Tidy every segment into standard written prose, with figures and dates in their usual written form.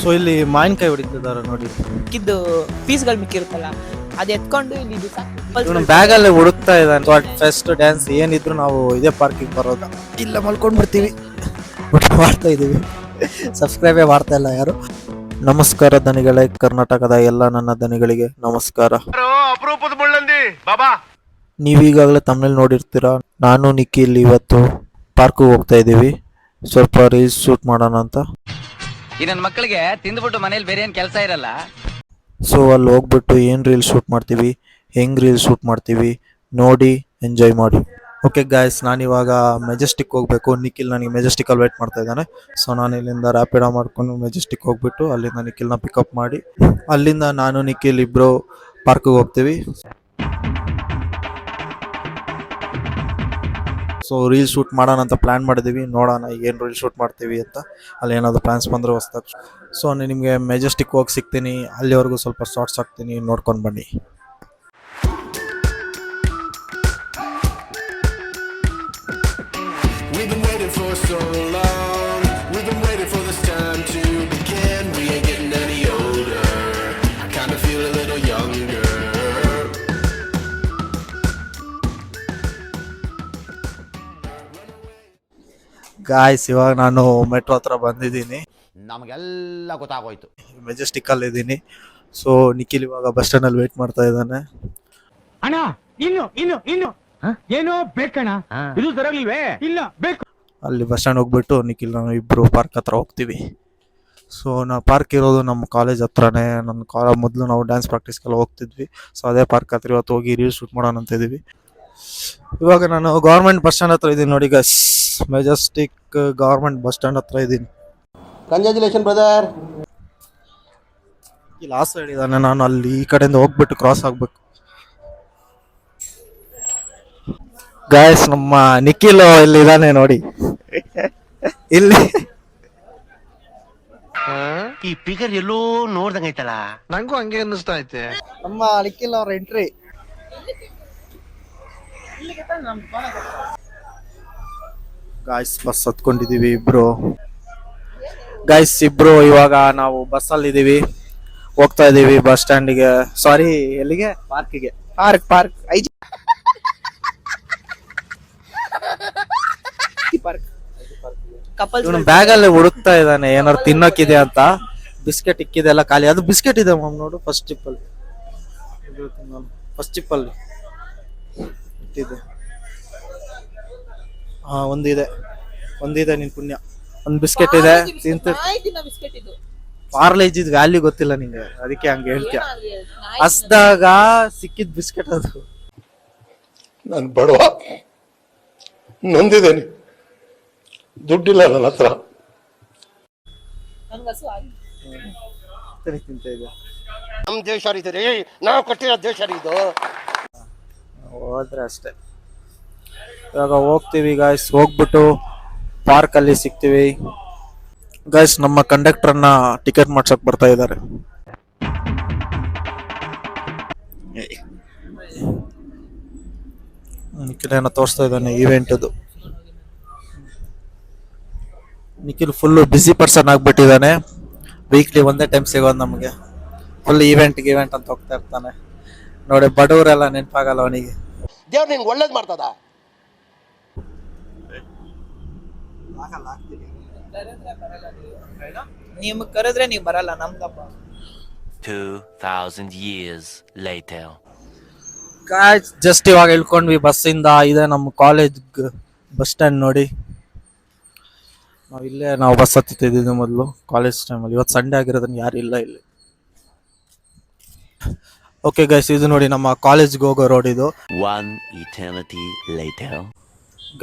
So ಇಲ್ಲಿ ಮಾವಿನಕಾಯಿ ಹೊಡಿತಿದ್ದಾರೆ ನೋಡಿ. ಮಿಕ್ಕಿದ್ದು ಪೀಸ್ಗಳು ಮಿಕ್ಕಿರುತ್ತಲ್ಲ ಅದು ಎತ್ಕೊಂಡು ಇಲ್ಲಿ ಬ್ಯಾಗ್ ಅಲ್ಲಿ ಹುಡುಕ್ತಾ ಇದ್ದಾನೆ. ಫೆಸ್ಟ್ ಡ್ಯಾನ್ಸ್ ಏನಿದ್ರು ನಾವು ಇದೇ ಪಾರ್ಕಿಂಗ್ ಬರೋದು, ಇಲ್ಲ ಮಲ್ಕೊಂಡ್ ಬಿಡ್ತೀವಿ. ಮಾಡ್ತಾ ಇದೀವಿ, ಸಬ್ಸ್ಕ್ರೈಬೇ ಮಾಡ್ತಾ ಇಲ್ಲ ಯಾರು. ನಮಸ್ಕಾರ ದನಿಗಳೇ, ಕರ್ನಾಟಕದ ಎಲ್ಲ ನನ್ನ ದನಿಗಳಿಗೆ ನಮಸ್ಕಾರ. ಅಪರೂಪದ ಮುಳ್ಳಂದಿ ಬಾಬಾ, ನೀವೀಗಾಗಲೇ ತಮಿಳ್ ನೋಡಿರ್ತೀರಾ. ನಾನು ನಿಖಿಲ್ ಇವತ್ತು ಪಾರ್ಕ್ ಹೋಗ್ತಾ ಇದೀವಿ, ಸ್ವಲ್ಪ ರೀಲ್ಸ್ ಶೂಟ್ ಮಾಡೋಣ ಅಂತ. ಈ ನನ್ನ ಮಕ್ಕಳಿಗೆ ತಿಂದ್ಬಿಟ್ಟು ಮನೇಲಿ ಬೇರೆ ಏನ್ ಕೆಲಸ ಇರಲ್ಲ. ಸೊ ಅಲ್ಲಿ ಹೋಗ್ಬಿಟ್ಟು ಏನ್ ರೀಲ್ಸ್ ಶೂಟ್ ಮಾಡ್ತೀವಿ, ಹೆಂಗ್ ರೀಲ್ಸ್ ಶೂಟ್ ಮಾಡ್ತೀವಿ ನೋಡಿ ಎಂಜಾಯ್ ಮಾಡಿ. ಓಕೆ ಗಾಯ್ಸ್, ನಾನಿವಾಗ ಮೆಜೆಸ್ಟಿಕ್ ಹೋಗ್ಬೇಕು. ನಿಖಿಲ್ ನನಗೆ ಮೆಜೆಸ್ಟಿಕಲ್ಲಿ ವೇಟ್ ಮಾಡ್ತಾ ಇದ್ದಾನೆ. ಸೊ ನಾನು ಇಲ್ಲಿಂದ ರ್ಯಾಪಿಡೋ ಮಾಡ್ಕೊಂಡು ಮೆಜೆಸ್ಟಿಕ್ ಹೋಗ್ಬಿಟ್ಟು ಅಲ್ಲಿಂದ ನಿಖಿಲ್ನ ಪಿಕಪ್ ಮಾಡಿ ಅಲ್ಲಿಂದ ನಾನು ನಿಖಿಲ್ ಇಬ್ರು ಪಾರ್ಕ್ಗೆ ಹೋಗ್ತೀವಿ. ಸೊ ರೀಲ್ ಶೂಟ್ ಮಾಡೋಣ ಅಂತ ಪ್ಲ್ಯಾನ್ ಮಾಡಿದ್ದೀವಿ. ನೋಡೋಣ ಏನು ರೀಲ್ ಶೂಟ್ ಮಾಡ್ತೀವಿ ಅಂತ, ಅಲ್ಲಿ ಏನಾದರೂ ಪ್ಲ್ಯಾನ್ಸ್ ಬಂದರೆ ಹೊಸ್ದಾಗಿ. ಸೊ ನಿಮಗೆ ಮೆಜೆಸ್ಟಿಕ್ ಹೋಗಿ ಸಿಗ್ತೀನಿ, ಅಲ್ಲಿವರೆಗೂ ಸ್ವಲ್ಪ ಶಾರ್ಟ್ಸ್ ಹಾಕ್ತೀನಿ, ನೋಡ್ಕೊಂಡು ಬನ್ನಿ. ಗಾಯ್ಸ್, ಇವಾಗ ನಾನು ಮೆಟ್ರೋ ಹತ್ರ ಬಂದಿದ್ದೀನಿ. ನಮಗೆಲ್ಲ ಗೊತ್ತಾಗೋಯ್ತು. ಮೆಜೆಸ್ಟಿಕ್ ಅಲ್ಲಿ ಇದ್ದೀನಿ. ಸೊ ನಿಖಿಲ್ ಇವಾಗ ಬಸ್ ಸ್ಟ್ಯಾಂಡ್ ಅಲ್ಲಿ ವೇಟ್ ಮಾಡ್ತಾ ಇದ್ದಾನೆ. ಅಣ್ಣ ಇನ್ನು ಏನೋ ಬೇಕಣ್ಣ, ಇದು ಸರಿಯಾಗಿಲ್ವೇ? ಇಲ್ಲ ಬೇಕು. ಅಲ್ಲಿ ಬಸ್ ಸ್ಟ್ಯಾಂಡ್ ಹೋಗ್ಬಿಟ್ಟು ನಿಖಿಲ್ ನಾನು ಇಬ್ರು ಪಾರ್ಕ್ ಹತ್ರ ಹೋಗ್ತೀವಿ. ಸೊ ನಾವು ಪಾರ್ಕ್ ಇರೋದು ನಮ್ಮ ಕಾಲೇಜ್ ಹತ್ರನೇ. ನನ್ನ ಮೊದಲು ನಾವು ಡ್ಯಾನ್ಸ್ ಪ್ರಾಕ್ಟೀಸ್ಗೆಲ್ಲ ಹೋಗ್ತಿದ್ವಿ. ಸೊ ಅದೇ ಪಾರ್ಕ್ ಹತ್ರ ಇವತ್ತು ಹೋಗಿ ರೀಲ್ ಶೂಟ್ ಮಾಡೋಣ ಅಂತ ಇದ್ದೀವಿ. ಇವಾಗ ನಾನು ಗೌರ್ಮೆಂಟ್ ಬಸ್ ಸ್ಟ್ಯಾಂಡ್ ಹತ್ರ ಇದ್ದೀನಿ ನೋಡಿ ಗಸ್. ಮೆಜೆಸ್ಟಿಕ್ ಗೌರ್ಮೆಂಟ್ ಬಸ್ ಸ್ಟ್ಯಾಂಡ್ ಹತ್ರ ಇದ್ದೀನಿ. Congratulation brother. ಇಲ್ಲಿ ಆ ಸೈಡ್ ಇದ್ದಾನೆ, ನಾನು ಅಲ್ಲಿ ಈ ಕಡೆಯಿಂದ ಹೋಗ್ಬಿಟ್ಟು ಕ್ರಾಸ್ ಆಗ್ಬೇಕು. ಗಾಯ್ಸ್, ನಮ್ಮ ನಿಖಿಲ್ ಇಲ್ಲಿ ಇದ್ದಾನೆ ನೋಡಿ. ಇಲ್ಲಿ ಈ ಫಿಗರ್ ಎಲ್ಲೋ ನೋಡ್ದಂಗೈತಲ್ಲ, ನಂಗೂ ಹಂಗೆ ಅನ್ನಿಸ್ತಾ ಐತೆ. ನಮ್ಮ ನಿಖಿಲ್ ಅವ್ರ ಎಂಟ್ರಿ. ಗಾಯ್ಸ್, ಬಸ್ ಹತ್ಕೊಂಡಿದೀವಿ ಇಬ್ರು. ಗಾಯ್ಸ್, ಇಬ್ರು ಇವಾಗ ನಾವು ಬಸ್ಸಲ್ಲಿ ಇದೀವಿ, ಹೋಗ್ತಾ ಇದೀವಿ ಬಸ್ ಸ್ಟ್ಯಾಂಡಿಗೆ. ಸಾರಿ, ಎಲ್ಲಿಗೆ? ಪಾರ್ಕಿಗೆ. ಪಾರ್ಕ್ ಬ್ಯಾಗ್ ಅಲ್ಲಿ ಹುಡುಕ್ತಾ ಇದ್ದಾನೆ, ಏನಾರು ತಿನ್ನೋಕಿದೆ ಅಂತ. ಬಿಸ್ಕೆಟ್ ಇಕ್ಕಿದೆ ಎಲ್ಲ ಖಾಲಿ. ಅದು ಬಿಸ್ಕೆಟ್ ಇದೆ ಮಾಮ್, ನೋಡು ಫಸ್ಟ್ ಚಿಪ್ಪಲ್ಲಿ. ಫಸ್ಟ್ ಚಿಪ್ಪಲ್ಲಿ ಇಟ್ಟಿದೆ. ಹಾ, ಒಂದಿದೆ ನಿನ್ ಪುಣ್ಯ. ಒಂದ್ ಬಿಸ್ಕೆಟ್ ಇದೆ, ತಿಂತ. ಪಾರ್ಲೇಜ್ ವ್ಯಾಲ್ಯೂ ಗೊತ್ತಿಲ್ಲ ನಿಂಗೆ, ಅದಕ್ಕೆ ಹಂಗೆ ಹೇಳ್ತೀಯ. ಹಸ್ದಾಗ ಸಿಕ್ಕಿದ್ ಬಿಸ್ಕೆಟ್ ಅದು. ನಾನು ಬಡವ, ನೊಂದಿದ್ದೇನೆ, ದುಡ್ಡಿಲ್ಲ ನನ್ನ ಹತ್ರ. ತಿಂತ ಇದೆ. ನಮ್ ದೇಶ ಇದೆ ರೀ, ನಾವು ಕೊಟ್ಟಿರೋ ದೇಶ ಇದು. ಹೋದ್ರೆ ಅಷ್ಟೇ. ಇವಾಗ ಹೋಗ್ತೀವಿ ಗಾಯ್ಸ್, ಹೋಗ್ಬಿಟ್ಟು ಪಾರ್ಕ್ ಅಲ್ಲಿ ಸಿಗ್ತೀವಿ. ಗಾಯ್ಸ್, ನಮ್ಮ ಕಂಡಕ್ಟರ್ನ ಟಿಕೆಟ್ ಮಾಡ್ಸಕ್ ಬರ್ತಾ ಇದ್ದಾರೆ. ನಿಖಿಲ್ ಏನೋ ತೋರಿಸ್ತಾ ಇದ್ದಾನೆ ಈವೆಂಟ್ ಅದು. ನಿಖಿಲ್ ಫುಲ್ ಬಿಸಿ ಪರ್ಸನ್ ಆಗ್ಬಿಟ್ಟಿದ್ದಾನೆ. ವೀಕ್ಲಿ ಒಂದೇ ಟೈಮ್ ಸಿಗೋದು ನಮಗೆ. ಫುಲ್ ಈವೆಂಟ್ ಅಂತ ಹೋಗ್ತಾ ಇರ್ತಾನೆ ನೋಡಿ. ಬಡವರೆಲ್ಲ ನೆನಪಾಗಲ್ಲ ಅವನಿಗೆ. ದೇವ್ರು ನಿನ್ಗೆ ಒಳ್ಳೇದ್ ಮಾಡ್ತದ. ನೀವು ಕರೆದ್ರೆ ನೀವು ಬರಲ್ಲ, ನಮ್ ತಪ್ಪ. 2000 years later. ಗಾಯ್ಸ್, ಜಸ್ಟ್ ಇವಾಗ ಇಳ್ಕೊಂಡ್ವಿ ಬಸ್ಸಿಂದ. ಇದೆ ನಮ್ಮ ಕಾಲೇಜ್ ಬಸ್ ಸ್ಟ್ಯಾಂಡ್ ನೋಡಿ. ನಾವು ಬಸ್ ಹತ್ತಿದ್ದಿದ್ದು ಮೊದಲು ಕಾಲೇಜ್ ಟೈಮಲ್ಲಿ. ಇವತ್ತು ಸಂಡೇ ಆಗಿರೋದನ್ನ ಯಾರು ಇಲ್ಲ ಇಲ್ಲಿ. ಓಕೆ ಗೈಸ್, ಇದು ನೋಡಿ ನಮ್ಮ ಕಾಲೇಜ್ಗೆ ಹೋಗೋ ರೋಡ್ ಇದು. One eternity later.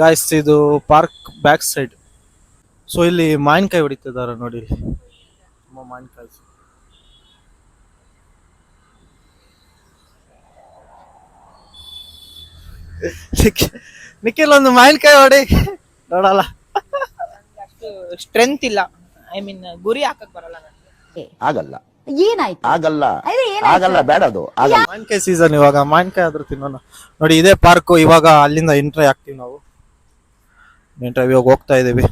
ಗಾಯ್ಸ್, ಇದು ಪಾರ್ಕ್ ಬ್ಯಾಕ್ ಸೈಡ್. ಸೊ ಇಲ್ಲಿ ಮಾವಿನಕಾಯಿ ಹೊಡಿತಿದ್ದಾರೆ ನೋಡಿ. ಮಾವಿನಕಾಯಿ. ನಿಖಿಲ್ ಒಂದು ಮಾವಿನಕಾಯಿ ಹೊಡಿ ನೋಡಲ್ಲ. ಅಷ್ಟು ಸ್ಟ್ರೆಂತ್ ಇಲ್ಲ, ಐ ಮೀನ್ ಗುರಿ ಹಾಕಕ್ ಬರಲ್ಲ ನನಗೆ. ಆಗಲ್ಲ, ಏನಾಯ್ತು? ಆಗಲ್ಲ, ಆಗಲ್ಲ, ಬೇಡ ಅದು. ಮಾವಿನಕಾಯಿ ಸೀಸನ್ ಇವಾಗ. ಮಾವಿನಕಾಯಿ ಆದ್ರೂ ತಿನ್ನೋಣ ನೋಡಿ. ಇದೇ ಪಾರ್ಕ್. ಇವಾಗ ಅಲ್ಲಿಂದ ಎಂಟ್ರಿ ಆಗ್ತೀವಿ ನಾವು. ಎಂಟ್ರಿ ಇವಾಗ ಹೋಗ್ತಾ ಇದೀವಿ.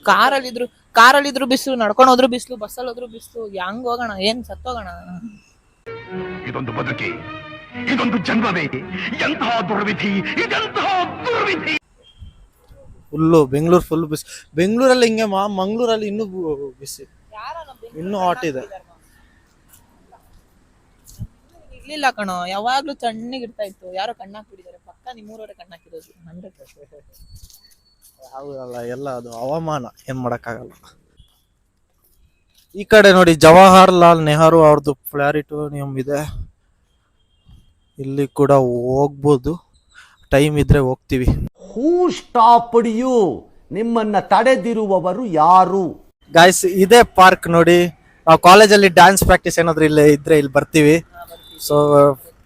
ಕಾರಲ್ಲಿದ್ರು ಬಿಸಿಲು, ನಡ್ಕೊಂಡು ಹೋದ್ರು ಬಿಸಿಲು, ಬಸ್ಸಲ್ಲಿ ಹೋದ್ರು ಬಿಸಿಲು. ಹೆಂಗ್ ಹೋಗೋಣ? ಏನ್ ಸತ್ತೋಗೋಣ? ಇದೊಂದು ಬದುಕಿ, ಇದೊಂದು ಜನ್ಮವೇ, ಎಂತಹ ದುರ್ವಿಧಿ, ಇದೆಂತಹ ದುರ್ವಿಧಿ. ಫುಲ್ಲು ಬೆಂಗಳೂರು ಫುಲ್ ಬಿಸಿ. ಬೆಂಗಳೂರಲ್ಲಿ ಹಿಂಗೆ ಮಂಗಳೂರಲ್ಲಿ ಇನ್ನೂ ಬಿಸಿ, ಇನ್ನೂ ಹಾಟ್ ಇದೆ. ಇರ್ಲಿಲ್ಲ ಕಣೋ, ಯಾವಾಗ್ಲೂ ತಣ್ಣಗಿರ್ತಾ ಇತ್ತು. ಯಾರೋ ಕಣ್ಣಾಕ್ಬಿಟ್ಟಿದ್ದಾರೆ, ಪಕ್ಕ ನಿಮ್ಮೂರವರೇ ಕಣ್ಣಾಕಿರೋದು. 100%. ಹೌದಲ್ಲ, ಎಲ್ಲ ಅದು ಹವಾಮಾನ, ಏನ್ ಮಾಡಕ್ಕಾಗಲ್ಲ. ಈ ಕಡೆ ನೋಡಿ ಜವಾಹರ್ಲಾಲ್ ನೆಹರು ಅವ್ರದ್ದು ಪ್ಲಾನಿಟೋರಿಯಂ ಇದೆ. ಇಲ್ಲಿ ಕೂಡ ಹೋಗ್ಬೋದು, ಟೈಮ್ ಇದ್ರೆ ಹೋಗ್ತೀವಿ. ಹೂ ಸ್ಟಾಪ್ಡ್ ಯು? ನಿಮ್ಮನ್ನ ತಡೆದಿರುವವರು ಯಾರು? ಗಾಯ್ಸ್, ಇದೇ ಪಾರ್ಕ್ ನೋಡಿ. ನಾವು ಕಾಲೇಜಲ್ಲಿ ಡ್ಯಾನ್ಸ್ ಪ್ರಾಕ್ಟೀಸ್ ಏನಾದ್ರು ಇಲ್ಲೇ ಇದ್ರೆ ಇಲ್ಲಿ ಬರ್ತೀವಿ. ಸೊ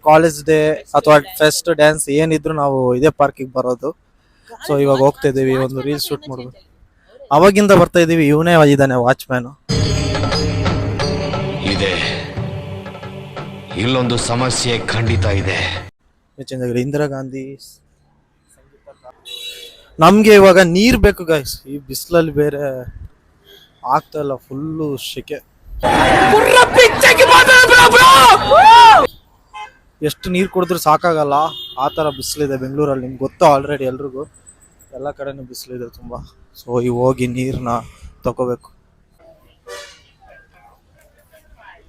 ಕಾಲೇಜ್ ಡೇ ಅಥವಾ ಫೆಸ್ಟ್ ಡ್ಯಾನ್ಸ್ ಏನಿದ್ರು ನಾವು ಇದೇ ಪಾರ್ಕಿಗೆ ಬರೋದು. ಸೊ ಇವಾಗ ಹೋಗ್ತಾ ಇದೀವಿ, ಒಂದು ರೀಲ್ಸ್ ಶೂಟ್ ಮಾಡೋದು. ಅವಾಗಿಂದ ಬರ್ತಾ ಇದೀವಿ. ಇವನೇ ಇದ್ದಾನೆ ವಾಚ್ಮ್ಯಾನ್. ಇದೆ, ಇಲ್ಲೊಂದು ಸಮಸ್ಯೆ ಖಂಡಿತ ಇದೆ. ಇಂದಿರಾ ಗಾಂಧಿ. ನಮ್ಗೆ ಇವಾಗ ನೀರ್ ಬೇಕು ಗಾಯ್ಸ್. ಈ ಬಿಸಿಲಲ್ಲಿ ಬೇರೆ ಆಗ್ತಾ ಇಲ್ಲ, ಫುಲ್ಲು ಶೆಕೆ. ಎಷ್ಟು ನೀರು ಕುಡಿದ್ರು ಸಾಕಾಗಲ್ಲ, ಆ ಥರ ಬಿಸಿಲಿದೆ ಬೆಂಗಳೂರಲ್ಲಿ. ನಿಮ್ಗೆ ಗೊತ್ತು ಆಲ್ರೆಡಿ ಎಲ್ರಿಗೂ, ಎಲ್ಲ ಕಡೆನೂ ಬಿಸಿಲಿದೆ ತುಂಬ. ಸೊ ಈಗ ಹೋಗಿ ನೀರನ್ನ ತಗೋಬೇಕು.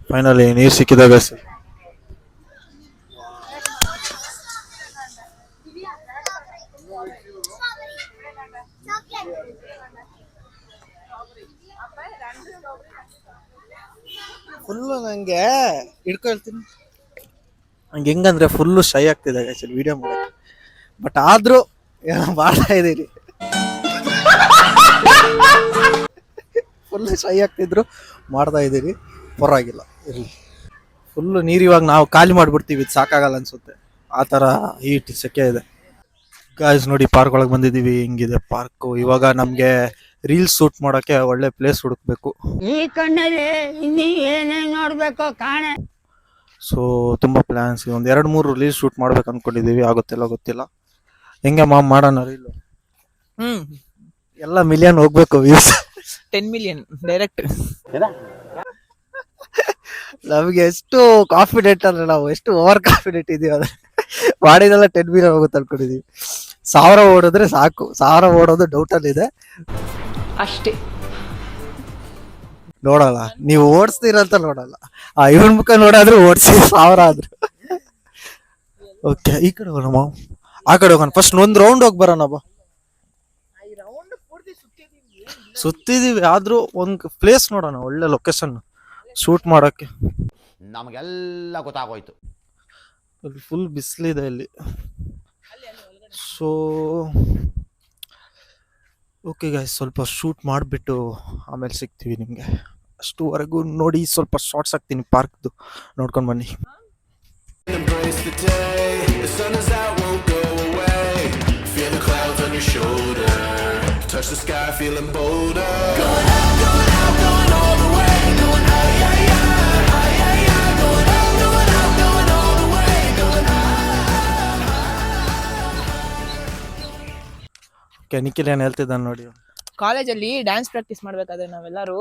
ಫೈನಲಿ ನೀರು ಸಿಕ್ಕಿದೆ ಗಾಯ್ಸ್. ಫುಲ್ಲು ನಂಗೆ ಹಿಡ್ಕೊಳ್ತೀನಿ. ನಂಗೆ ಹೆಂಗಂದ್ರೆ ಫುಲ್ಲು ಶೈ ಆಗ್ತಿದೆ ಆ್ಯಕ್ಚುಲಿ ವಿಡಿಯೋ ಮಾಡೋಕ್ಕೆ. ಬಟ್ ಆದರೂ ಮಾಡ್ತಾ ಇದ್ದೀನಿ. ಫುಲ್ಲು ಶೈ ಆಗ್ತಿದ್ರು ಮಾಡ್ತಾ ಇದ್ದೀನಿ, ಪರವಾಗಿಲ್ಲ ಇರಲಿ. ಫುಲ್ಲು ನೀರು ಇವಾಗ ನಾವು ಖಾಲಿ ಮಾಡಿಬಿಡ್ತೀವಿ, ಇದು ಸಾಕಾಗಲ್ಲ ಅನ್ಸುತ್ತೆ, ಆ ಥರ ಹೀಟ್ ಸೆಕೆ ಇದೆ. ಗಾಯ್ಸ್ ನೋಡಿ, ಪಾರ್ಕ್ ಒಳಗೆ ಬಂದಿದ್ದೀವಿ. ಹಿಂಗಿದೆ ಪಾರ್ಕು. ಇವಾಗ ನಮಗೆ ರೀಲ್ಸ್ ಶೂಟ್ ಮಾಡೋಕ್ಕೆ ಒಳ್ಳೆ ಪ್ಲೇಸ್ ಹುಡುಕ್ಬೇಕು. ಈ ಕಣ್ಣಲ್ಲಿ ಇನ್ನೀ ಏನೇನ್ ನೋಡ್ಬೇಕು ಕಾಣೆ. ಸೊ ತುಂಬ ಪ್ಲ್ಯಾನ್ಸ್. ಒಂದು 2-3 ರೀಲ್ಸ್ ಶೂಟ್ ಮಾಡ್ಬೇಕು ಅಂದ್ಕೊಂಡಿದ್ದೀವಿ. ಆಗುತ್ತಿಲ್ಲ ಗೊತ್ತಿಲ್ಲ. ಹೆಂಗೆ ಮಾಡೋಣ ರೀಲು? ಎಲ್ಲ ಮಿಲಿಯನ್ ಹೋಗ್ಬೇಕು ವ್ಯೂಸ್. 10 million direct. ನಮಗೆ ಎಷ್ಟು ಕಾನ್ಫಿಡೆಂಟ್ ಅಂದ್ರೆ, ನಾವು ಎಷ್ಟು ಓವರ್ ಕಾನ್ಫಿಡೆಂಟ್ ಇದೀವಿ ಅಂದ್ರೆ ಮಾಡಿದೆಲ್ಲ 10 million ಹೋಗುತ್ತೆ ಅನ್ಕೊಂಡಿದೀವಿ. 1000 ಓಡಿದ್ರೆ ಸಾಕು. 1000 ಓಡೋದು ಡೌಟಲ್ಲಿದೆ ಅಷ್ಟೇ. ನೋಡಲ್ಲ, ನೀವು ಓಡಿಸ್ತೀರಂತ ನೋಡಲ್ಲ. ಇವನ್ ಮುಖ ನೋಡಾದ್ರೂ ಓಡಿಸಿ 1000 ಆದ್ರು. ಓಕೆ, ಈ ಕಡೆ ಹೋಗೋಣ, ಆ ಕಡೆ ಹೋಗೋಣ. ಫಸ್ಟ್ ಒಂದು ರೌಂಡ್ ಹೋಗಿ ಬರೋಣ ಬಾ. ಸುತ್ತಿದೀವಿ, ಆದ್ರೂ ಒಂದು ಪ್ಲೇಸ್ ನೋಡೋಣ, ಒಳ್ಳೆ ಲೊಕೇಶನ್ ಶೂಟ್ ಮಾಡೋಕ್ಕೆ. ನಮಗೆಲ್ಲ ಗೊತ್ತಾಗೋಯ್ತು. ಫುಲ್ ಬಿಸಿಲಿದೆ ಇಲ್ಲಿ. ಸೊ ಓಕೆ ಗಾಯ್ಸ್, ಸ್ವಲ್ಪ ಶೂಟ್ ಮಾಡಿಬಿಟ್ಟು ಆಮೇಲೆ ಸಿಗ್ತೀವಿ ನಿಮಗೆ. ಅಷ್ಟುವರೆಗೂ ನೋಡಿ ಸ್ವಲ್ಪ ಶಾರ್ಟ್ಸ್ ಹಾಕ್ತೀನಿ ಪಾರ್ಕ್ದು, ನೋಡ್ಕೊಂಡು ಬನ್ನಿ. ನಿಖಿಲ್ ಏನ್ ಹೇಳ್ತಿದ್ದಾನೆ ನೋಡಿ. ಕಾಲೇಜಲ್ಲಿ ಡ್ಯಾನ್ಸ್ ಪ್ರಾಕ್ಟೀಸ್ ಮಾಡ್ಬೇಕಾದ್ರೆ ನಾವೆಲ್ಲರೂ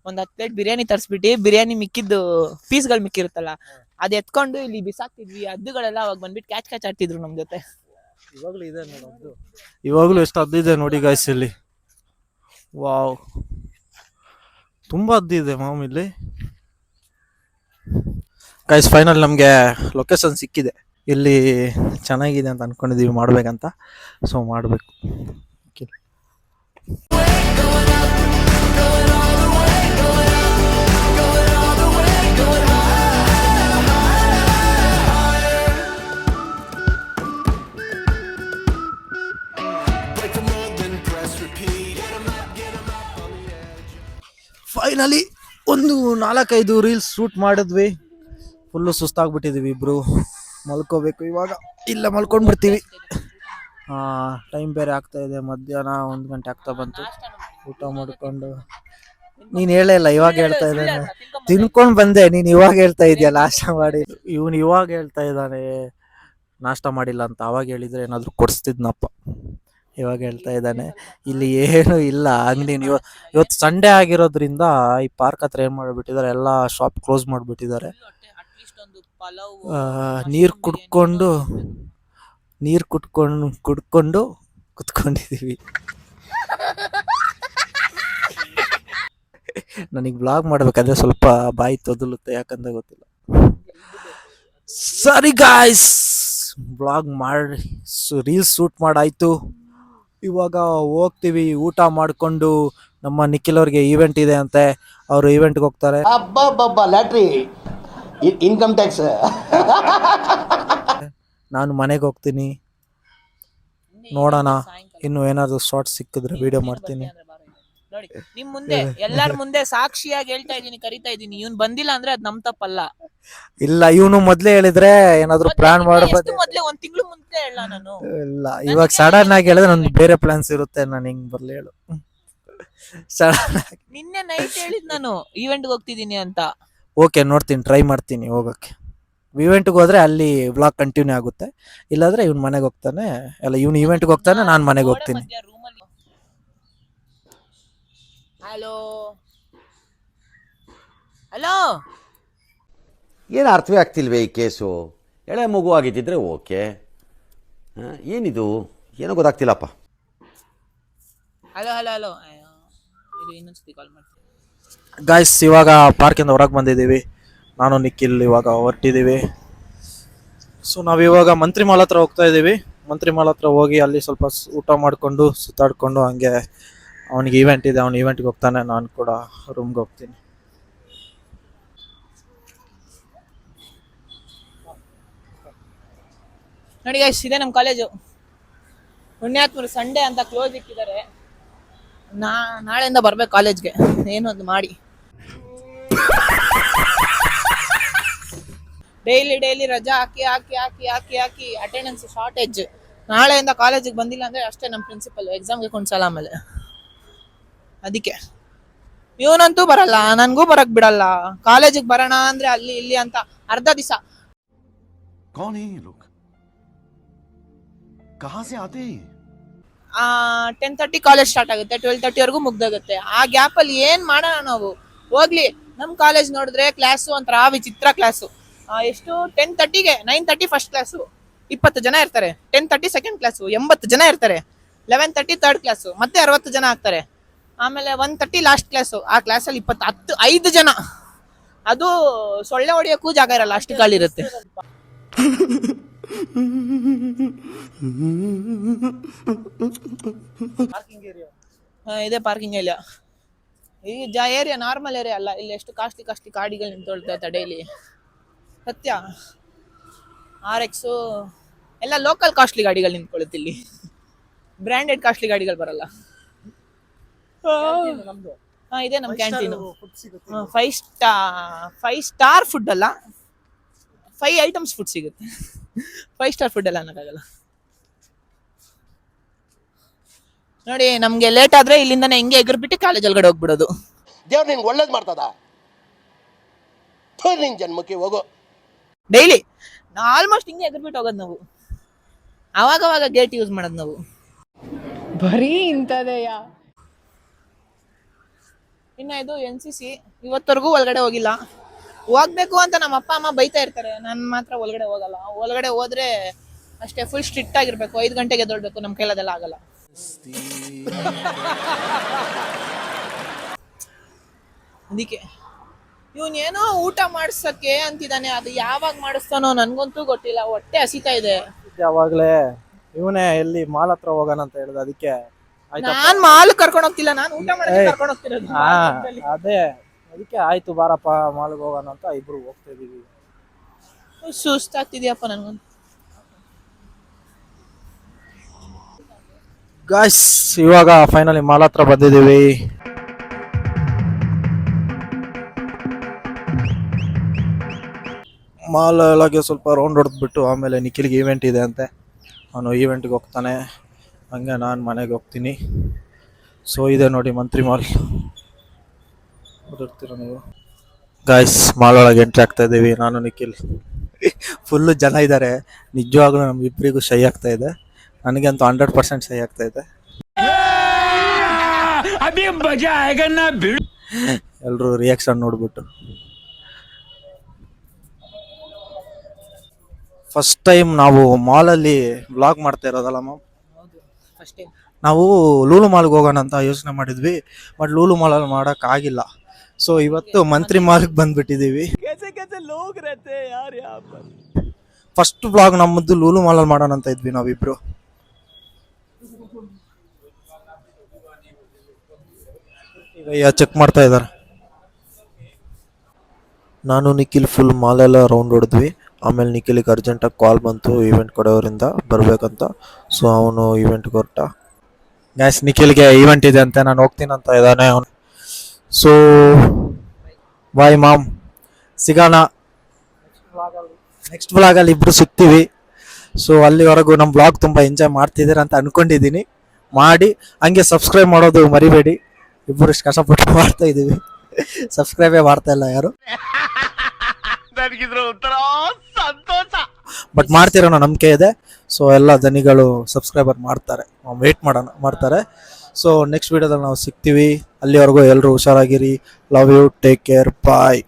ಒಂದ್ 10 ಪ್ಲೇಟ್ ಬಿರಿಯಾನಿ ತರಿಸ್ಬಿಟ್ಟು, ಬಿರಿಯಾನಿ ಮಿಕ್ಕಿದ್ದು ಪೀಸ್ಗಳು ಮಿಕ್ಕಿರುತ್ತಲ್ಲ, ಅದ್ ಎತ್ಕೊಂಡು ಇಲ್ಲಿ ಬಿಸಾಕ್ತಿದ್ವಿ. ಹದ್ದುಗಳೆಲ್ಲ ಅವಾಗ ಬಂದ್ಬಿಟ್ಟು ಕ್ಯಾಚ್ ಆಡ್ತಿದ್ರು ನಮ್ ಜೊತೆ. ಇವಾಗ್ಲೂ ಇದೆ ನೋಡಿ, ಇವಾಗ್ಲೂ ಎಷ್ಟು ಹದ್ದಿದೆ ನೋಡಿ ಗಾಯ್ಸ್ ಇಲ್ಲಿ. ವಾವ್, ತುಂಬಾ ಹದ್ದಿದೆ ಮಾಮ್ ಇಲ್ಲಿ. ಗಾಯ್ಸ್ ಫೈನಲ್ ನಮ್ಗೆ ಲೊಕೇಶನ್ ಸಿಕ್ಕಿದೆ. ಇಲ್ಲಿ ಚೆನ್ನಾಗಿದೆ ಅಂತ ಅನ್ಕೊಂಡಿದೀವಿ ಮಾಡ್ಬೇಕಂತ. ಸೊ ಮಾಡ್ಬೇಕು. ಫೈನಲಿ ಒಂದು 4-5 ರೀಲ್ಸ್ ಶೂಟ್ ಮಾಡಿದ್ವಿ. ಫುಲ್ಲು ಸುಸ್ತಾಗ್ಬಿಟ್ಟಿದೀವಿ ಇಬ್ರು. ಮಲ್ಕೋಬೇಕು ಇವಾಗ. ಇಲ್ಲ ಮಲ್ಕೊಂಡ್ಬಿಡ್ತೀವಿ. ಟೈಮ್ ಬೇರೆ ಆಗ್ತಾ ಇದೆ, ಮಧ್ಯಾಹ್ನ 1 ಗಂಟೆ ಆಗ್ತಾ ಬಂತು. ಊಟ ಮಾಡ್ಕೊಂಡು, ನೀನ್ ಹೇಳೇ ಇಲ್ಲ, ಇವಾಗ ಹೇಳ್ತಾ ಇದ್ದಾನೆ. ತಿನ್ಕೊಂಡ್ ಬಂದೆ, ನೀನ್ ಇವಾಗ ಹೇಳ್ತಾ ಇದೀಯ ನಾಷ್ಟ ಮಾಡಿ. ಇವನು ಇವಾಗ ಹೇಳ್ತಾ ಇದ್ದಾನೆ ನಾಷ್ಟ ಮಾಡಿಲ್ಲ ಅಂತ. ಅವಾಗ ಹೇಳಿದ್ರೆ ಏನಾದ್ರು ಕೊಡಿಸ್ತಿದ್ನಪ್ಪ. ಇವಾಗ ಹೇಳ್ತಾ ಇದ್ದಾನೆ ಇಲ್ಲಿ ಏನು ಇಲ್ಲ ಅಂಗಡಿ. ಇವತ್ತು ಸಂಡೇ ಆಗಿರೋದ್ರಿಂದ ಈ ಪಾರ್ಕ್ ಹತ್ರ ಏನ್ ಮಾಡ್ಬಿಟ್ಟಿದ್ದಾರೆ, ಎಲ್ಲ ಶಾಪ್ ಕ್ಲೋಸ್ ಮಾಡ್ಬಿಟ್ಟಿದ್ದಾರೆ. ನೀರ್ ಕುಡ್ಕೊಂಡು ಕುತ್ಕೊಂಡಿದೀವಿ. ನನಗೆ ಬ್ಲಾಗ್ ಮಾಡ್ಬೇಕಾದ್ರೆ ಸ್ವಲ್ಪ ಬಾಯಿ ತೊದಲುತ್ತೆ, ಯಾಕಂತ ಗೊತ್ತಿಲ್ಲ. ಸರಿ ಗಾಯ್ಸ್, ಬ್ಲಾಗ್ ಮಾಡಿ ರೀಲ್ಸ್ ಶೂಟ್ ಮಾಡಾಯ್ತು. ಇವಾಗ ಹೋಗ್ತೀವಿ ಊಟ ಮಾಡ್ಕೊಂಡು. ನಮ್ಮ ನಿಖಿಲ್ ಅವ್ರಿಗೆ ಈವೆಂಟ್ ಇದೆ ಅಂತೆ, ಅವರು ಈವೆಂಟ್ಗೆ ಹೋಗ್ತಾರೆ. ಲ್ಯಾಟ್ರಿ ಇನ್ಕಮ್ ಟ್ಯಾಕ್ಸ್. ನಾನು ಮನೆಗೆ ಹೋಗ್ತೀನಿ. ನೋಡೋಣ, ಇನ್ನು ಏನಾದ್ರು ಶಾರ್ಟ್ ಸಿಕ್ಕಿದ್ರೆ ವಿಡಿಯೋ ಮಾಡ್ತೀನಿ. ನೋಡಿ ನಿಮ್ ಮುಂದೆ ಎಲ್ಲಾರ ಮುಂದೆ ಸಾಕ್ಷಿಯಾಗಿ ಹೇಳ್ತಾ ಇದೀನಿ, ಕರಿತಾ ಇದೀನಿ. ಇವ್ನ್ ಬಂದಿಲ್ಲ ಅಂದ್ರೆ ಅದ್ ನಮ್ ತಪ್ಪಲ್ಲ. ಇಲ್ಲ, ಇವನು ಮೊದ್ಲೇ ಹೇಳಿದ್ರೆ ಏನಾದ್ರು ಪ್ಲಾನ್ ಮಾಡಬಹುದು. ಮೊದ್ಲೇ 1 ತಿಂಗಳು ಮುಂದೆ ಹೇಳ ನಾನು. ಇಲ್ಲ, ಇವಾಗ ಸಡನ್ ಆಗಿ ಹೇಳಿದ್ರೆ ನಂದು ಬೇರೆ ಪ್ಲಾನ್ಸ್ ಇರುತ್ತೆ. ನಾನು ಹಿಂಗ್ ಬರ್ಲಿ ಹೇಳು. ಸಡನ್ ಆಗಿ ನಿನ್ನೆ ನೈಟ್ ಹೇಳಿದ್ ನಾನು ಈವೆಂಟ್ಗೆ ಹೋಗ್ತಿದೀನಿ ಅಂತ. ಓಕೆ, ನೋಡ್ತೀನಿ, ಟ್ರೈ ಮಾಡ್ತೀನಿ ಹೋಗಕ್ಕೆ. ಇವೆಂಟ್ಗೆ ಹೋದ್ರೆ ಅಲ್ಲಿ ವ್ಲಾಗ್ ಕಂಟಿನ್ಯೂ ಆಗುತ್ತೆ. ಇಲ್ಲಾಂದ್ರೆ ಇವ್ನ ಮನೆಗೆ ಹೋಗ್ತಾನೆ, ಅಲ್ಲ ಇವ್ನು ಈವೆಂಟ್ಗೆ ಹೋಗ್ತಾನೆ, ನಾನು ಮನೆಗೆ ಹೋಗ್ತೀನಿ. ಹಲೋ ಹಲೋ, ಏನು ಅರ್ಥವೇ ಆಗ್ತಿಲ್ವೇ ಈ ಕೇಸು? ಎಳೆ ಮಗು ಆಗಿದ್ದಿದ್ರೆ ಓಕೆ, ಏನಿದು ಏನೋ ಗೊತ್ತಾಗ್ತಿಲ್ಲಪ್ಪ. ಹಲೋ ಹಲೋ ಹಲೋ, ಇದು ಇನ್ನೊಂದ್ಸತಿ ಕಾಲ್ ಮಾಡ್ತೀನಿ. ಗಾಯ್ಸ್, ಇವಾಗ ಪಾರ್ಕಿಂದ ಹೊರಗೆ ಬಂದಿದ್ದೀವಿ. ನಾನು ನಿಖಿಲ್ ಇವಾಗ ಹೊರಟಿದ್ದೀವಿ. ಸೊ ನಾವಿವಾಗ ಮಂತ್ರಿ ಮಾಲ್ ಹತ್ರ ಹೋಗ್ತಾ ಇದ್ದೀವಿ. ಮಂತ್ರಿ ಮಾಲ್ ಹತ್ರ ಹೋಗಿ ಅಲ್ಲಿ ಸ್ವಲ್ಪ ಊಟ ಮಾಡಿಕೊಂಡು ಸುತ್ತಾಡ್ಕೊಂಡು ಹಂಗೆ ಅವನಿಗೆ ಈವೆಂಟ್ ಇದೆ, ಅವ್ನು ಈವೆಂಟ್ಗೆ ಹೋಗ್ತಾನೆ, ನಾನು ಕೂಡ ರೂಮ್ಗೆ ಹೋಗ್ತೀನಿ. ನೋಡಿ ಗೈಸ್, ಇದೆ ನಮ್ಮ ಕಾಲೇಜು. ಪುಣ್ಯಾತ್ಮರು ಸಂಡೇ ಅಂತ ಕ್ಲೋಸ್ ಇಟ್ಟಿದ್ದಾರೆ. ನಾಳೆಯಿಂದ ಬರ್ಬೇಕು ಕಾಲೇಜ್ಗೆ, ಏನೋ ಒಂದು ಮಾಡಿ. ಡೈಲಿ ರಜಾ ಹಾಕಿ ಹಾಕಿ ಹಾಕಿ ಹಾಕಿ ಹಾಕಿ ಅಟೆಂಡೆನ್ಸ್ ಶಾರ್ಟೇಜ್. ನಾಳೆಯಿಂದ ಕಾಲೇಜಿಗೆ ಬಂದಿಲ್ಲ ಅಂದ್ರೆ ಅಷ್ಟೇ ನಮ್ಮ ಪ್ರಿನ್ಸಿಪಲ್ ಎಕ್ಸಾಮ್ಗೆ ಕೊಂಡ್ಸಲ್ಲ. ಆಮೇಲೆ ಅದಕ್ಕೆ ಇವನಂತೂ ಬರಲ್ಲ, ನನ್ಗೂ ಬರಕ್ ಬಿಡಲ್ಲ. ಕಾಲೇಜಿಗೆ ಬರೋಣ ಅಂದ್ರೆ ಅಲ್ಲಿ ಇಲ್ಲಿ ಅಂತ ಅರ್ಧ ದಿವಸ. 10:30 ಕಾಲೇಜ್ ಸ್ಟಾರ್ಟ್ ಆಗುತ್ತೆ, 12:30 ಮುಗ್ದೋಗುತ್ತೆ. ಆ ಗ್ಯಾಪ್ ಅಲ್ಲಿ ಏನ್ ಮಾಡೋಣ ನಾವು? ಹೋಗ್ಲಿ, ನಮ್ ಕಾಲೇಜ್ ನೋಡಿದ್ರೆ ಕ್ಲಾಸು ಒಂಥರ ವಿಚಿತ್ರ ಕ್ಲಾಸು. ಎಷ್ಟು 10:30ಗೆ 9:30 ಫಸ್ಟ್ ಕ್ಲಾಸು 20 ಜನ ಇರ್ತಾರೆ, 10:30 ಸೆಕೆಂಡ್ ಕ್ಲಾಸು 80 ಜನ ಇರ್ತಾರೆ, 11:30 ಥರ್ಡ್ ಕ್ಲಾಸು ಮತ್ತೆ 60 ಜನ ಆಗ್ತಾರೆ, ಆಮೇಲೆ 1:30 ಲಾಸ್ಟ್ ಕ್ಲಾಸು. ಆ ಕ್ಲಾಸಲ್ಲಿ 5 ಜನ. ಅದು ಸೊಳ್ಳೆ ಹೊಡಿಯೋಕ್ಕೂ ಜಾಗ ಇರಲ್ಲ, ಅಷ್ಟು ಗಾಳಿ ಇರುತ್ತೆ. ಇದೆ ಪಾರ್ಕಿಂಗ್ ಏರಿಯಾ. ಈ ಏರಿಯಾ ನಾರ್ಮಲ್ ಏರಿಯಾ ಅಲ್ಲ. ಇಲ್ಲಿ ಎಷ್ಟು ಕಾಸ್ಟ್ಲಿ ಗಾಡಿಗಳು ನಿಂತೊಳ್ತಾ ಡೈಲಿ. ಸತ್ಯ, RX ಎಲ್ಲ ಲೋಕಲ್ ಕಾಸ್ಟ್ಲಿ ಗಾಡಿಗಳು ನಿಂತ್ಕೊಳ್ಳುತ್ತೆ ಇಲ್ಲಿ. ಬ್ರ್ಯಾಂಡೆಡ್ ಕಾಸ್ಟ್ಲಿ ಗಾಡಿಗಳು ಬರಲ್ಲ. ಇದೆ ನಮ್ಮ ಕ್ಯಾಂಟೀನ್. 5 ಸ್ಟಾರ್ ಫುಡ್ ಅಲ್ಲ, 5 ಐಟಮ್ಸ್ ಫುಡ್ ಸಿಗುತ್ತೆ. 5 ಸ್ಟಾರ್ ಫುಡ್ ಎಲ್ಲ ಅನ್ನಕ್ಕಾಗಲ್ಲ. ನೋಡಿ, ನಮ್ಗೆ ಲೇಟ್ ಆದ್ರೆ ಇಲ್ಲಿಂದಾನೆ ಹಿಂಗೆ ಎಗರ್ಬಿಟ್ಟು ಕಾಲೇಜ್ ಒಳಗಡೆ ಹೋಗ್ಬಿಡೋದು. ದೇವ್ರು ನಿನ್ಗೆ ಒಳ್ಳೇದು ಮಾಡ್ತದ. ನಿನ್ ಜನ್ಮಕ್ಕೆ ಹೋಗೋ. ಡೈಲಿ ಆಲ್ಮೋಸ್ಟ್ ಹಿಂಗೆ ಎಗರ್ಬಿಟ್ಟು ಹೋಗೋದು ನಾವು. ಅವಾಗ ಗೇಟ್ ಯೂಸ್ ಮಾಡೋದು ನಾವು. ಬರೀ ಇಂಥದೆಯಾ. ಇನ್ನ ಇದು NCC ಇವತ್ತವರೆಗೂ ಒಳಗಡೆ ಹೋಗಿಲ್ಲ. ಹೋಗ್ಬೇಕು ಅಂತ ನಮ್ಮ ಅಪ್ಪ ಅಮ್ಮ ಬೈತಾ ಇರ್ತಾರೆ, ನಾನು ಮಾತ್ರ ಒಳಗಡೆ ಹೋಗಲ್ಲ. ಒಳಗಡೆ ಹೋದ್ರೆ ಅಷ್ಟೇ ಫುಲ್ ಸ್ಟ್ರಿಕ್ಟ್ ಆಗಿರ್ಬೇಕು, 5 ಗಂಟೆಗೆ ಎದ್ದೇಳ್ಬೇಕು. ನಮ್ಮ ಕೈಲದೆಲ್ಲ ಆಗಲ್ಲ. ಅದಕ್ಕೆ ಇವನೇನೋ ಊಟ ಮಾಡ್ಸಕ್ಕೆ ಅಂತಿದ್ದಾನೆ, ಅದು ಯಾವಾಗ ಮಾಡಿಸ್ತಾನೋ ನನ್ಗಂತೂ ಗೊತ್ತಿಲ್ಲ. ಹೊಟ್ಟೆ ಹಸಿತಾ ಇದೆ. ಯಾವಾಗ್ಲೇ ಇವನೇ ಎಲ್ಲಿ ಮಾಲ್ ಹತ್ರ ಹೋಗೋಣ ಅಂತ ಹೇಳ್ದ, ಅದಕ್ಕೆ ನಾನ್ ಮಾಲ್ ಕರ್ಕೊಂಡು ಹೋಗ್ತಿಲ್ಲ, ನಾನು ಊಟ ಮಾಡಕ್ಕೆ ಕರ್ಕೊಂಡು ಹೋಗ್ತಿರೋದು. ಅದೇ ಅದಕ್ಕೆ ಆಯ್ತು ಬಾರಪ್ಪ ಮಾಲ್ಗೆ ಹೋಗೋಣ ಅಂತ ಇಬ್ರು ಹೋಗ್ತಾ ಇದೀವಿ. ಸುಸ್ತಾಗ್ತಿದ್ಯಪ್ಪ ನನ್ಗೊಂದು. ಗಾಯ್ಸ್, ಇವಾಗ ಫೈನಲಿ ಮಾಲ್ ಹತ್ರ ಬಂದಿದ್ದೀವಿ. ಮಾಲ್ ಒಳಗೆ ಸ್ವಲ್ಪ ರೌಂಡ್ ಹೊಡೆದ್ಬಿಟ್ಟು ಆಮೇಲೆ ನಿಖಿಲ್ಗೆ ಈವೆಂಟ್ ಇದೆ ಅಂತೆ, ಅವನು ಈವೆಂಟ್ಗೆ ಹೋಗ್ತಾನೆ. ಹಂಗೆ ನಾನು ಮನೆಗೆ ಹೋಗ್ತೀನಿ. ಸೊ ಇದೆ ನೋಡಿ ಮಂತ್ರಿ ಮಾಲ್. ಓದಿರ್ತೀರ ನೀವು. ಗಾಯ್ಸ್, ಮಾಲ್ ಒಳಗೆ ಎಂಟ್ರಿ ಆಗ್ತಾ ಇದ್ದೀವಿ, ನಾನು ನಿಖಿಲ್. ಫುಲ್ಲು ಜನ ಇದ್ದಾರೆ, ನಿಜವಾಗ್ಲೂ ನಮ್ಗಿಬ್ಬರಿಗೂ ಶೈ ಆಗ್ತಾ ಇದೆ. ನನಗಂತೂ 100% ಸಹಿ ಆಗ್ತಾ ಇದೆ. ಎಲ್ರು ರಿಯಾಕ್ಷನ್ ನೋಡ್ಬಿಟ್ಟು ಫಸ್ಟ್ ಟೈಮ್ ನಾವು ಮಾಲಲ್ಲಿ ವ್ಲಾಗ್ ಮಾಡ್ತಾ ಇರೋದಲ್ಲ ಮ್ಯಾಮ್. ಫಸ್ಟ್ ಟೈಮ್ ನಾವು ಲೂಲು ಮಾಲ್ಗೆ ಹೋಗೋಣ ಅಂತ ಯೋಚನೆ ಮಾಡಿದ್ವಿ, ಬಟ್ ಲೂಲು ಮಾಲಲ್ಲಿ ಮಾಡಕ್ ಆಗಿಲ್ಲ. ಸೊ ಇವತ್ತು ಮಂತ್ರಿ ಮಾಲ್ಗೆ ಬಂದ್ಬಿಟ್ಟಿದೀವಿ. ಫಸ್ಟ್ ವ್ಲಾಗ್ ನಮ್ಮದು ಲೂಲು ಮಾಲಲ್ಲಿ ಮಾಡೋಣ ಅಂತ ಇದ್ವಿ ನಾವಿಬ್ರು. ಈಗ ಚೆಕ್ ಮಾಡ್ತಾ ಇದ್ದಾರೆ. ನಾನು ನಿಖಿಲ್ ಫುಲ್ ಮಾಲೆಲ್ಲ ರೌಂಡ್ ಹೊಡೆದ್ವಿ. ಆಮೇಲೆ ನಿಖಿಲಿಗೆ ಅರ್ಜೆಂಟಾಗಿ ಕಾಲ್ ಬಂತು ಈವೆಂಟ್ ಕಡೆಯವರಿಂದ ಬರ್ಬೇಕಂತ. ಸೊ ಅವನು ಈವೆಂಟ್ಗೆ ಹೊರಟ. ಗ್ಯಾಸ್ ನಿಖಿಲ್ಗೆ ಈವೆಂಟ್ ಇದೆ ಅಂತ ನಾನು ಹೋಗ್ತೀನಿ ಅಂತ ಇದ್ದಾನೆ ಅವನು. ಸೊ ಬಾಯ್ ಮಾಮ್, ಸಿಗೋಣ ನೆಕ್ಸ್ಟ್ ಬ್ಲಾಗಲ್ಲಿ ಇಬ್ರು ಸಿಗ್ತೀವಿ. ಸೊ ಅಲ್ಲಿವರೆಗೂ ನಮ್ಮ ಬ್ಲಾಗ್ ತುಂಬ ಎಂಜಾಯ್ ಮಾಡ್ತಿದ್ದೀರ ಅಂತ ಅನ್ಕೊಂಡಿದ್ದೀನಿ. ಮಾಡಿ ಹಂಗೆ ಸಬ್ಸ್ಕ್ರೈಬ್ ಮಾಡೋದು ಮರಿಬೇಡಿ. ಇಬ್ಬರು ಇಷ್ಟು ಕಷ್ಟಪಟ್ಟು ಮಾಡ್ತಾ ಇದ್ದೀವಿ, ಸಬ್ಸ್ಕ್ರೈಬೇ ಮಾಡ್ತಾ ಇಲ್ಲ ಯಾರು, ಬಟ್ ಮಾಡ್ತಿರೋ ನಂಬಿಕೆ ಇದೆ. ಸೊ ಎಲ್ಲ ದನಿಗಳು ಸಬ್ಸ್ಕ್ರೈಬರ್ ಮಾಡ್ತಾರೆ, ವೇಟ್ ಮಾಡ್ತಾರೆ. ಸೊ ನೆಕ್ಸ್ಟ್ ವಿಡಿಯೋದಲ್ಲಿ ನಾವು ಸಿಗ್ತೀವಿ. ಅಲ್ಲಿವರೆಗೂ ಎಲ್ಲರೂ ಹುಷಾರಾಗಿರಿ. Love you, take care, bye.